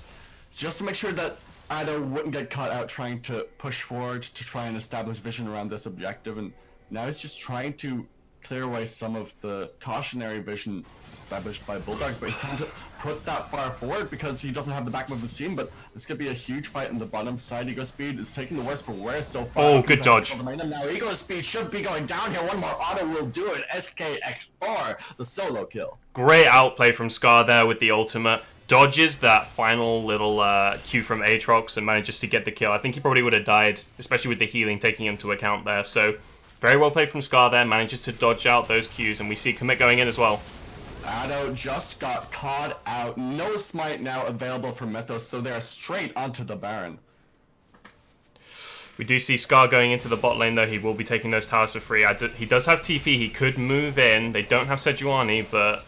S1: just to make sure that Addo wouldn't get caught out trying to push forward to try and establish vision around this objective. And now he's just trying to clear away some of the cautionary vision established by Bulldogs, but he can't put that far forward because he doesn't have the back movement team. But this could be a huge fight in the bottom side. Ego Speed is taking the worst for worse so far.
S2: Oh, good dodge.
S1: Now Ego Speed should be going down here. One more auto will do it. SKXR, the solo kill.
S2: Great outplay from Scar there with the ultimate. Dodges that final little Q from Aatrox and manages to get the kill. I think he probably would have died, especially with the healing taking into account there. So very well played from Scar there. Manages to dodge out those Qs, and we see commit going in as well.
S1: Ado just got caught out. No smite now available for Mythos, so they're straight onto the Baron.
S2: We do see Scar going into the bot lane, though. He will be taking those towers for free. He does have TP. He could move in. They don't have Sejuani, but...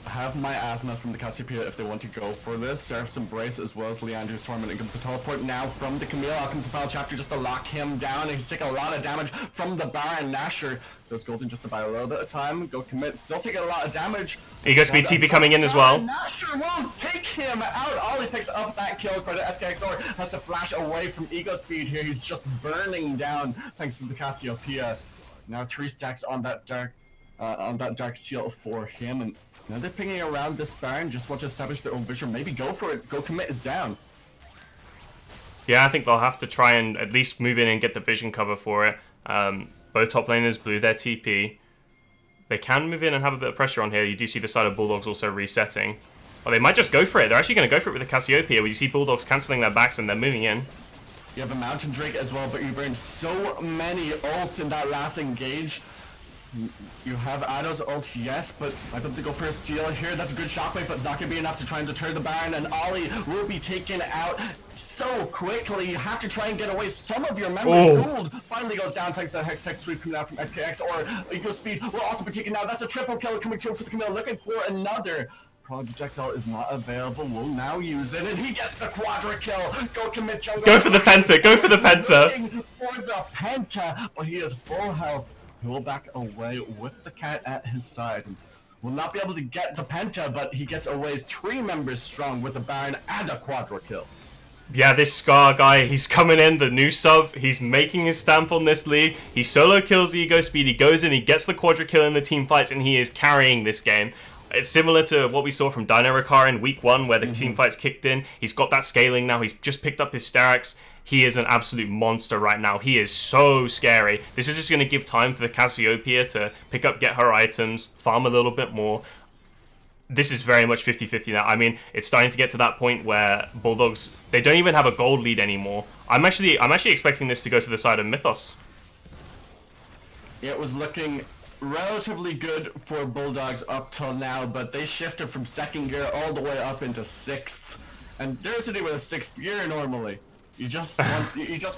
S1: I have my asthma from the Cassiopeia if they want to go for this. Seraph's Embrace as well as Leandro's Torment. And comes the teleport now from the Camille. Out comes the final chapter just to lock him down. He's taking a lot of damage from the Baron. Nasher goes golden just to buy a little bit of time. Go commit. Still taking a lot of damage.
S2: Ego Speed TP coming in as well.
S1: Nasher will take him out. Ollie picks up that kill credit. SKXR has to flash away from Ego Speed here. He's just burning down thanks to the Cassiopeia. Now 3 stacks on that dark seal for him. And now they're pinging around this Baron, just want to establish their own vision. Maybe go for it. Go commit is down.
S2: Yeah, I think they'll have to try and at least move in and get the vision cover for it. Both top laners blew their TP. They can move in and have a bit of pressure on here. You do see the side of Bulldogs also resetting. Oh, they might just go for it. They're actually going to go for it with the Cassiopeia, where you see Bulldogs cancelling their backs and they're moving in.
S1: You have a Mountain Drake as well, but you burned so many ults in that last engage. You have Ado's ult, yes, but might be able to go for a steal here. That's a good shockwave, but it's not going to be enough to try and deter the Baron, and Ollie will be taken out so quickly. You have to try and get away. Some of your members' gold finally goes down thanks to that Hex Tech sweep coming out from XKX, or Ego Speed will also be taken out. That's a triple kill coming through for the Camille, looking for another. Projectile is not available. We'll now use it, and he gets the quadra kill. Go commit jungle.
S2: Go for the Penta. Go for the Penta.
S1: Looking for the Penta, but he has full health. He will back away with the cat at his side. Will not be able to get the Penta, but he gets away 3 members strong with the Baron and a quadra kill.
S2: Yeah, this Scar guy, he's coming in, the new sub, he's making his stamp on this league. He solo kills Ego Speed, he goes in, he gets the quadra kill in the team fights, and he is carrying this game. It's similar to what we saw from Dynarikar in week 1, where the team fights kicked in. He's got that scaling now, he's just picked up his Starax. He is an absolute monster right now. He is so scary. This is just going to give time for the Cassiopeia to pick up, get her items, farm a little bit more. This is very much 50-50 now. I mean, it's starting to get to that point where Bulldogs, they don't even have a gold lead anymore. I'm actually expecting this to go to the side of Mythos.
S1: It was looking relatively good for Bulldogs up till now, but they shifted from 2nd gear all the way up into 6th. And they're sitting with a 6th gear normally. You just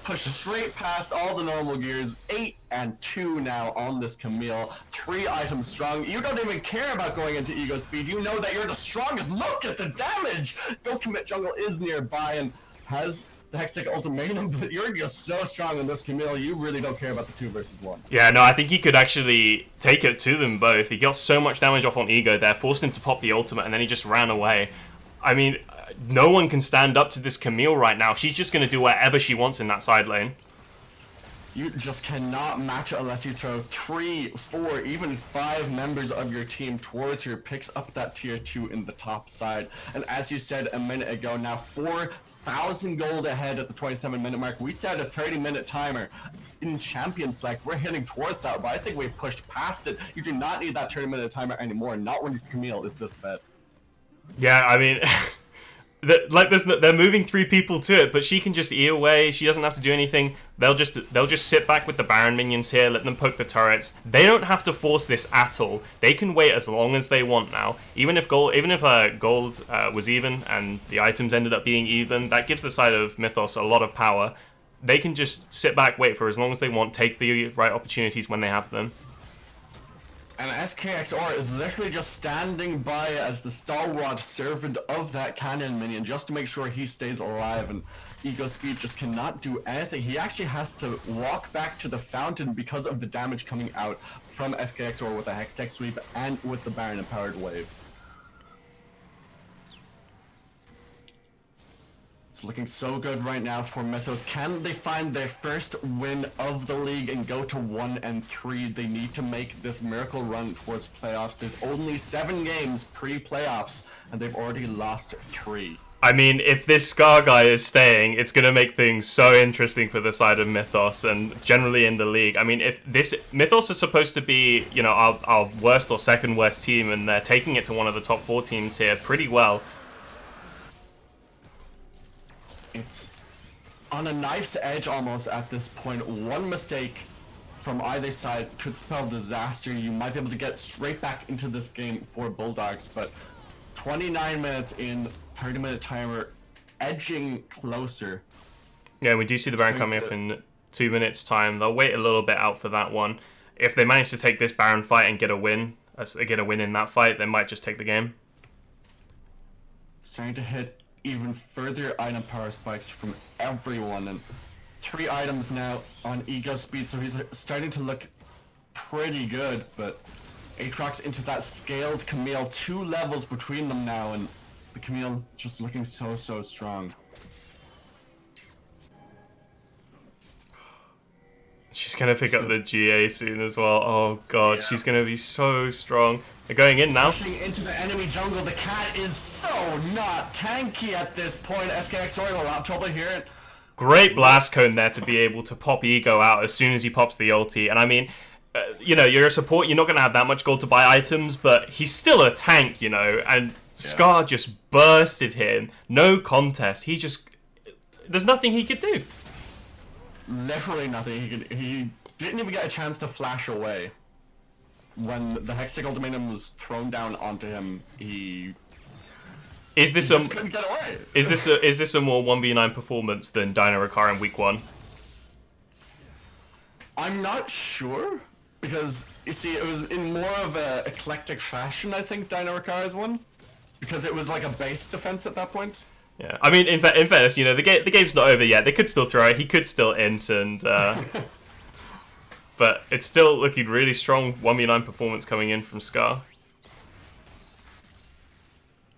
S1: push straight past all the normal gears. 8 and 2 now on this Camille. 3 items strong. You don't even care about going into Ego Speed. You know that you're the strongest. Look at the damage! Go Commit Jungle is nearby and has the Hextech ultimatum, but you're just so strong in this Camille, you really don't care about the 2 versus 1.
S2: Yeah, no, I think he could actually take it to them both. He got so much damage off on Ego there, forced him to pop the ultimate, and then he just ran away. I mean, no one can stand up to this Camille right now. She's just going to do whatever she wants in that side lane.
S1: You just cannot match it unless you throw 3, 4, even 5 members of your team towards her, picks up that tier 2 in the top side. And as you said a minute ago, now 4,000 gold ahead at the 27-minute mark. We set a 30-minute timer in Champions Select. We're hitting towards that, but I think we've pushed past it. You do not need that 30-minute timer anymore, not when your Camille is this fed.
S2: Yeah, I mean... they're moving 3 people to it, but she can just E away. She doesn't have to do anything. They'll just sit back with the Baron minions here, let them poke the turrets. They don't have to force this at all. They can wait as long as they want now. Even if gold was even and the items ended up being even, that gives the side of Mythos a lot of power. They can just sit back, wait for as long as they want, take the right opportunities when they have them.
S1: And SKXR is literally just standing by as the stalwart servant of that cannon minion just to make sure he stays alive, and Ego Speed just cannot do anything. He actually has to walk back to the fountain because of the damage coming out from SKXR with a Hextech sweep and with the Baron empowered wave. It's looking so good right now for Mythos. Can they find their first win of the league and go to 1-3? They need to make this miracle run towards playoffs. There's only 7 games pre-playoffs, and they've already lost 3.
S2: I mean, if this Scar guy is staying, it's going to make things so interesting for the side of Mythos and generally in the league. I mean, if this Mythos is supposed to be, you know, our worst or second worst team, and they're taking it to one of the top 4 teams here pretty well.
S1: It's on a knife's edge almost at this point. One mistake from either side could spell disaster. You might be able to get straight back into this game for Bulldogs, but 29 minutes in, 30-minute timer, edging closer.
S2: Yeah, we do see the Baron coming up in 2 minutes' time. They'll wait a little bit out for that one. If they manage to take this Baron fight and get a win in that fight, they might just take the game.
S1: Starting to hit even further item power spikes from everyone, and 3 items now on ego speed, so he's starting to look pretty good, but Aatrox into that scaled Camille, 2 levels between them now, and the Camille just looking so strong.
S2: She's going to pick up the GA soon as well. Oh god, yeah. She's going to be so strong. They're going in now.
S1: Pushing into the enemy jungle. The cat is so not tanky at this point. SKX will have trouble here.
S2: Great blast cone there to be able to pop Ego out as soon as he pops the ulti. And I mean, you know, you're a support, you're not going to have that much gold to buy items, but he's still a tank, you know, and Scar just bursted him. No contest. He just... There's nothing he could do.
S1: Literally nothing. He didn't even get a chance to flash away. When the Hextech ultimatum was thrown down onto him, he just couldn't get away.
S2: Is this a more 1v9 performance than Dino Ricard in week 1?
S1: I'm not sure, because you see, it was in more of a eclectic fashion. I think Dino Ricard's one, because it was like a base defense at that point.
S2: Yeah, I mean, in fairness, you know, the game's not over yet. They could still throw it. He could still int, and but it's still looking really strong 1v9 performance coming in from Scar.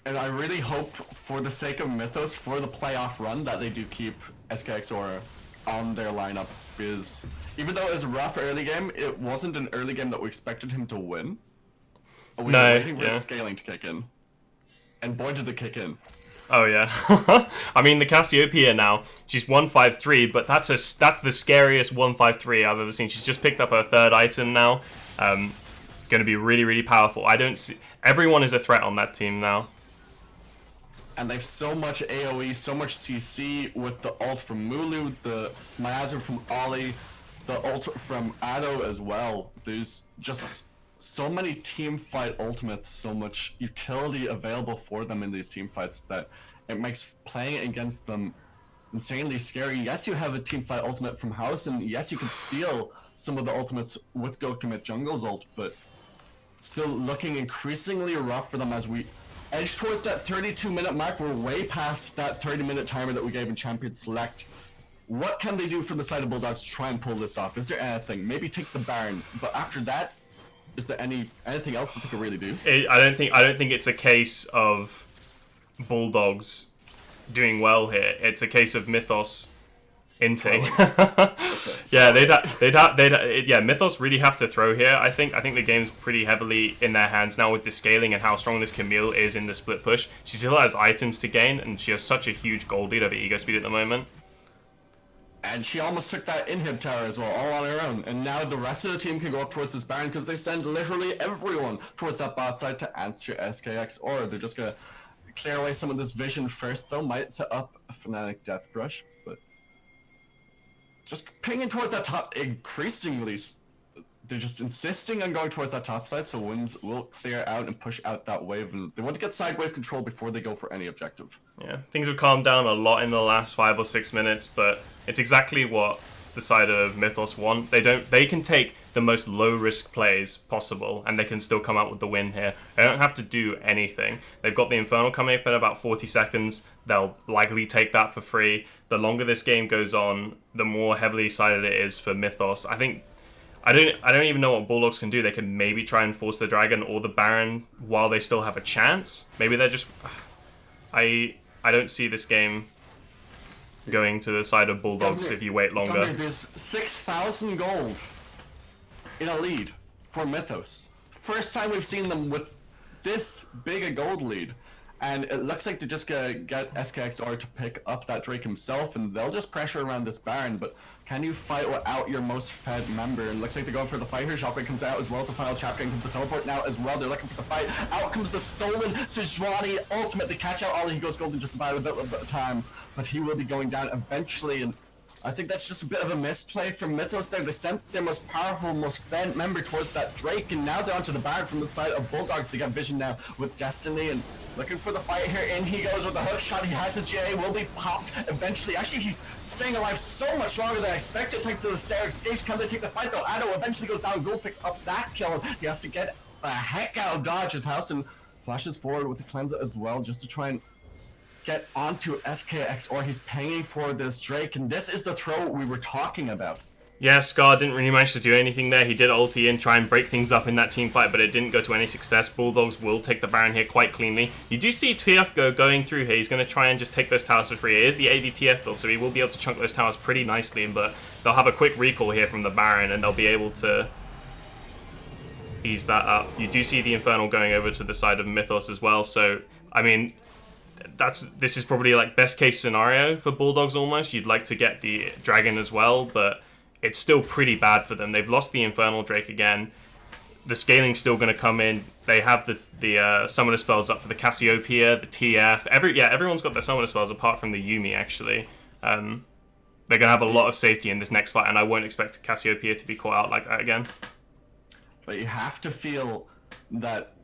S1: And I really hope, for the sake of Mythos, for the playoff run, that they do keep SKX Aura on their lineup, because even though it was a rough early game, it wasn't an early game that we expected him to win. We were waiting for the scaling to kick in. And boy did it kick in.
S2: Oh yeah. I mean, the Cassiopeia now, she's 153, but that's the scariest 153 I've ever seen. She's just picked up her 3rd item now. Going to be really, really powerful. I don't see... Everyone is a threat on that team now.
S1: And they've so much AoE, so much CC with the ult from Mulu, the miasma from Ollie, the ult from Ado as well. There's just so many team fight ultimates, so much utility available for them in these team fights that it makes playing against them insanely scary. Yes, you have a team fight ultimate from House, and yes, you can steal some of the ultimates with Go Commit Jungle's ult, but still looking increasingly rough for them as we edge towards that 32-minute mark. We're way past that 30-minute timer that we gave in Champion Select. What can they do from the side of Bulldogs to try and pull this off? Is there anything? Maybe take the Baron, but after that, is there anything else that they could really do?
S2: I don't think it's a case of Bulldogs doing well here. It's a case of Mythos inting. Yeah, Mythos really have to throw here. I think the game's pretty heavily in their hands now with the scaling and how strong this Camille is in the split push. She still has items to gain, and she has such a huge gold lead over ego speed at the moment.
S1: And she almost took that inhib tower as well, all on her own. And now the rest of the team can go up towards this Baron because they send literally everyone towards that bot side to answer SKX. Or they're just going to clear away some of this vision first, though. Might set up a Fnatic Death Brush, but just pinging towards that top increasingly. They're just insisting on going towards that top side, so Winds will clear out and push out that wave. And they want to get side wave control before they go for any objective.
S2: Yeah, things have calmed down a lot in the last 5 or 6 minutes, but it's exactly what the side of Mythos want. They can take the most low-risk plays possible, and they can still come out with the win here. They don't have to do anything. They've got the Infernal coming up in about 40 seconds. They'll likely take that for free. The longer this game goes on, the more heavily sided it is for Mythos. I don't even know what Bulldogs can do. They can maybe try and force the Dragon or the Baron while they still have a chance. Maybe they're just... I don't see this game going to the side of Bulldogs
S1: Governor,
S2: if you wait longer.
S1: Governor, there's 6,000 gold in a lead for Mythos. First time we've seen them with this big a gold lead. And it looks like they're just gonna get SKXR to pick up that Drake himself, and they'll just pressure around this Baron. But can you fight without your most fed member? And looks like they're going for the fight here. Shockwave comes out as well as the final chapter, and comes the teleport now as well. They're looking for the fight. Out comes the Solon Sejuani ultimate. They catch out Ollie. He goes golden just about a bit of time, but he will be going down eventually. And I think that's just a bit of a misplay from Mythos there. They sent their most powerful, most fed member towards that Drake, and now they're onto the Baron from the side of Bulldogs. They got vision now with Destiny, and looking for the fight here. In he goes with the hook shot. He has his GA, will be popped eventually. Actually, he's staying alive so much longer than I expected thanks to the stair escapes. Can they take the fight though? Addo eventually goes down. Gold picks up that kill. He has to get the heck out of Dodge's house and flashes forward with the cleanser as well just to try and get onto SKX, or he's paying for this Drake, and this is the throw we were talking about.
S2: Yeah, Scar didn't really manage to do anything there. He did ulti in, try and break things up in that team fight, but it didn't go to any success. Bulldogs will take the Baron here quite cleanly. You do see TF going through here. He's going to try and just take those towers for free. It is the ADTF build, so he will be able to chunk those towers pretty nicely, but they'll have a quick recall here from the Baron, and they'll be able to ease that up. You do see the Infernal going over to the side of Mythos as well, so, I mean, this is probably like best case scenario for Bulldogs almost. You'd like to get the Dragon as well, but it's still pretty bad for them. They've lost the Infernal Drake again. The scaling's still going to come in. They have the summoner spells up for the Cassiopeia, the TF. Everyone's got their summoner spells apart from the Yuumi, actually. They're going to have a lot of safety in this next fight, and I won't expect Cassiopeia to be caught out like that again.
S1: But you have to feel that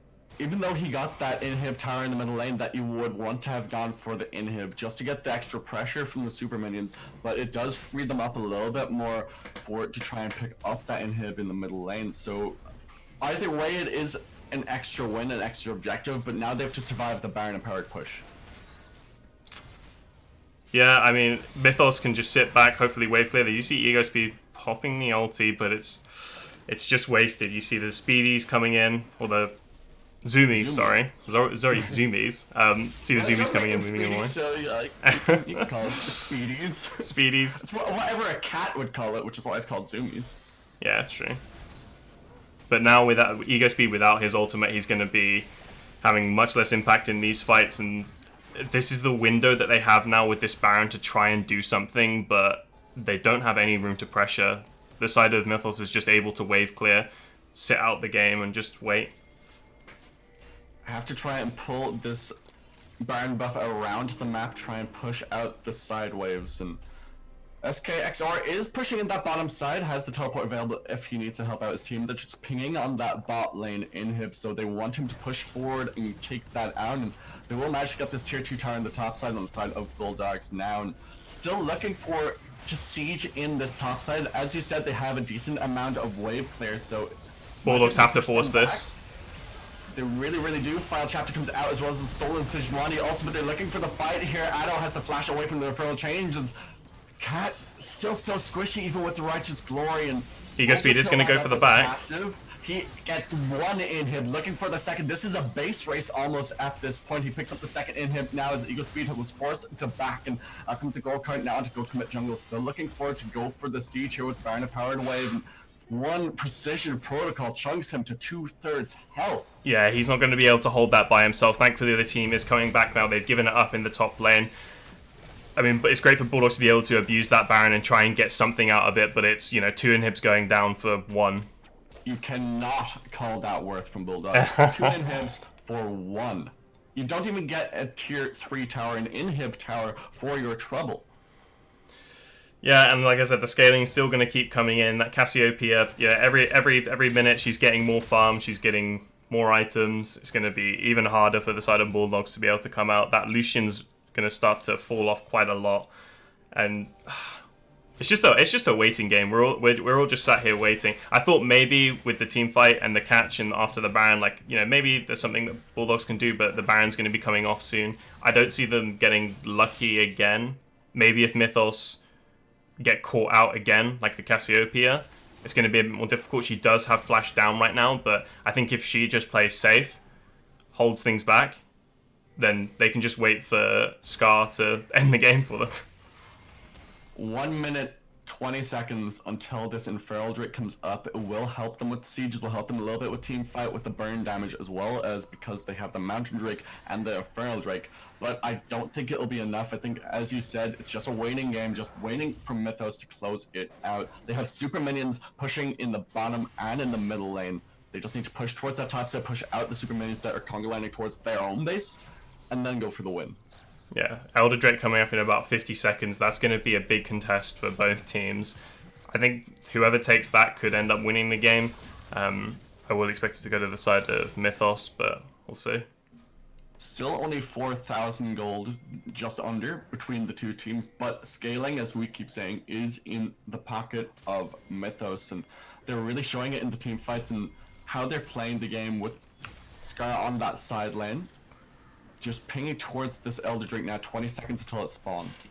S1: even though he got that inhib tower in the middle lane, that you would want to have gone for the inhib just to get the extra pressure from the super minions, but it does free them up a little bit more for it to try and pick up that inhib in the middle lane. So either way, it is an extra win, an extra objective, but now they have to survive the Baron empowered push.
S2: Yeah, I mean, Mythos can just sit back, hopefully wave clear. You see Ego Speed popping the ulti, but it's just wasted. You see the Speedies coming in, or the Zoomies, sorry, Zoomies. See the Zoomies coming in, moving away.
S1: So you can call it Speedies.
S2: Speedies.
S1: It's whatever a cat would call it, which is why it's called Zoomies.
S2: Yeah, true. But now with that Ego Speed without his ultimate, he's going to be having much less impact in these fights, and this is the window that they have now with this Baron to try and do something, but they don't have any room to pressure. The side of Mythos is just able to wave clear, sit out the game, and just wait.
S1: I have to try and pull this Baron buff around the map, try and push out the side waves, and SKXR is pushing in that bottom side, has the teleport available if he needs to help out his team. They're just pinging on that bot lane inhib, so they want him to push forward and take that out, and they will manage to get this tier 2 tower on the top side, on the side of Bulldogs now, and still looking for to siege in this top side. As you said, they have a decent amount of wave clear, so
S2: Bulldogs have to force this.
S1: They really, really do. Final chapter comes out as well as the stolen Sejuani ultimate. They're looking for the fight here. Addo has to flash away from the infernal changes. Cat still so squishy even with the righteous glory, and
S2: Ego Speed is going to go for the back.
S1: Passive. He gets one inhib, looking for the second. This is a base race almost at this point. He picks up the second inhib now as Ego Speed was forced to back, and comes the gold card now to go commit jungle. Still looking forward to go for the siege here with Baron powered wave. One precision protocol chunks him to 2/3 health.
S2: Yeah, he's not going to be able to hold that by himself. Thankfully, the team is coming back now. They've given it up in the top lane. I mean, but it's great for Bulldogs to be able to abuse that Baron and try and get something out of it, but it's, 2 inhibs going down for 1.
S1: You cannot call that worth from Bulldogs. 2 inhibs for 1. You don't even get a tier 3 tower, an inhib tower for your trouble.
S2: Yeah, and like I said, the scaling's still going to keep coming in. That Cassiopeia, every minute she's getting more farm, she's getting more items. It's going to be even harder for the side of Bulldogs to be able to come out. That Lucian's going to start to fall off quite a lot, and it's just a waiting game. We're all just sat here waiting. I thought maybe with the team fight and the catch and after the Baron, maybe there's something that Bulldogs can do, but the Baron's going to be coming off soon. I don't see them getting lucky again. Maybe if Mythos get caught out again, like the Cassiopeia, it's going to be a bit more difficult. She does have flash down right now, but I think if she just plays safe, holds things back, then they can just wait for Scar to end the game for them.
S1: 1 minute 20 seconds until this Infernal Drake comes up. It will help them with the sieges, will help them a little bit with team fight, with the burn damage, as well as because they have the Mountain Drake and the Infernal Drake. But I don't think it'll be enough. I think, as you said, it's just a waiting game, just waiting for Mythos to close it out. They have super minions pushing in the bottom and in the middle lane. They just need to push towards that top side, push out the super minions that are conga lining towards their own base, and then go for the win.
S2: Yeah, Elder Drake coming up in about 50 seconds. That's going to be a big contest for both teams. I think whoever takes that could end up winning the game. I will expect it to go to the side of Mythos, but we'll see.
S1: Still only 4,000 gold, just under, between the two teams, but scaling, as we keep saying, is in the pocket of Mythos, and they're really showing it in the team fights and how they're playing the game with Scar on that side lane. Just pinging towards this Elder Drake now, 20 seconds until it spawns.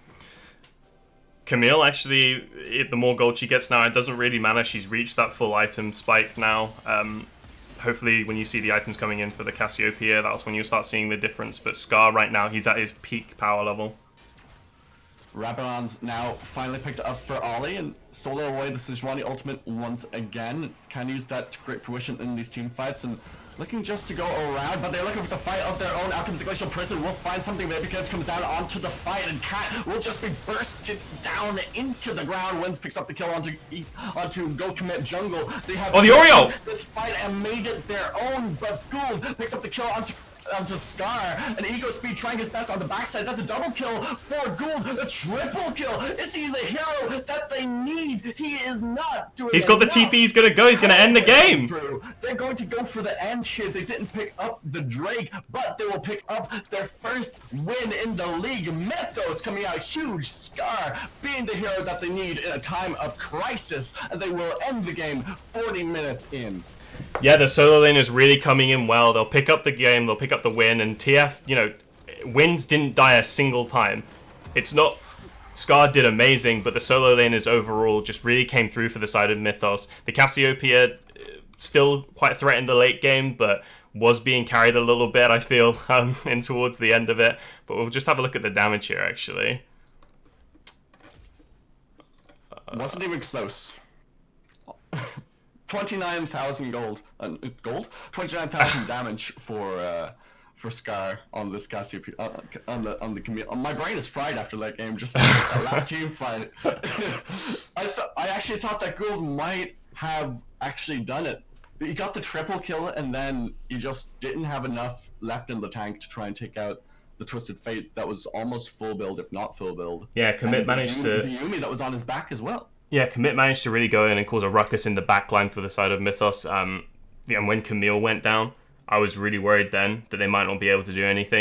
S2: Camille, actually, the more gold she gets now, it doesn't really matter. She's reached that full item spike now. Hopefully, when you see the items coming in for the Cassiopeia, that's when you'll start seeing the difference. But Scar, right now, he's at his peak power level.
S1: Rabadon's now finally picked up for Ollie and solo away the Sejuani ultimate once again. Can use that to great fruition in these team fights and looking just to go around, but they're looking for the fight of their own. Alchemist Glacial Prison will find something maybe because comes down onto the fight, and Cat will just be bursted down into the ground. Wins picks up the kill onto Go Commit Jungle. They have
S2: the Oreo!
S1: This fight and made it their own, but Gould picks up the kill onto Scar, and Ego Speed trying his best on the backside. That's a double kill for Gould, a triple kill. Is he the hero that they need? He is not doing.
S2: He's got the TP. He's gonna go. He's gonna end the game.
S1: They're going to go for the end here. They didn't pick up the Drake, but they will pick up their first win in the league. Mythos coming out huge. Scar being the hero that they need in a time of crisis, and they will end the game 40 minutes in.
S2: Yeah, the solo lane is really coming in well. They'll pick up the game, they'll pick up the win, and TF, wins didn't die a single time. It's not... Scar did amazing, but the solo lane is overall just really came through for the side of Mythos. The Cassiopeia still quite threatened the late game, but was being carried a little bit, I feel, in towards the end of it. But we'll just have a look at the damage here, actually.
S1: Wasn't even close. 29,000 gold. 29,000 damage for Scar on this Cassiopeia on the Camille. My brain is fried after that game. Just that last team fight. I actually thought that Gould might have actually done it. He got the triple kill, and then he just didn't have enough left in the tank to try and take out the Twisted Fate that was almost full build, if not full build.
S2: Yeah, Commit managed to...
S1: The Yumi that was on his back as well.
S2: Yeah, Commit managed to really go in and cause a ruckus in the backline for the side of Mythos. And when Camille went down, I was really worried then that they might not be able to do anything.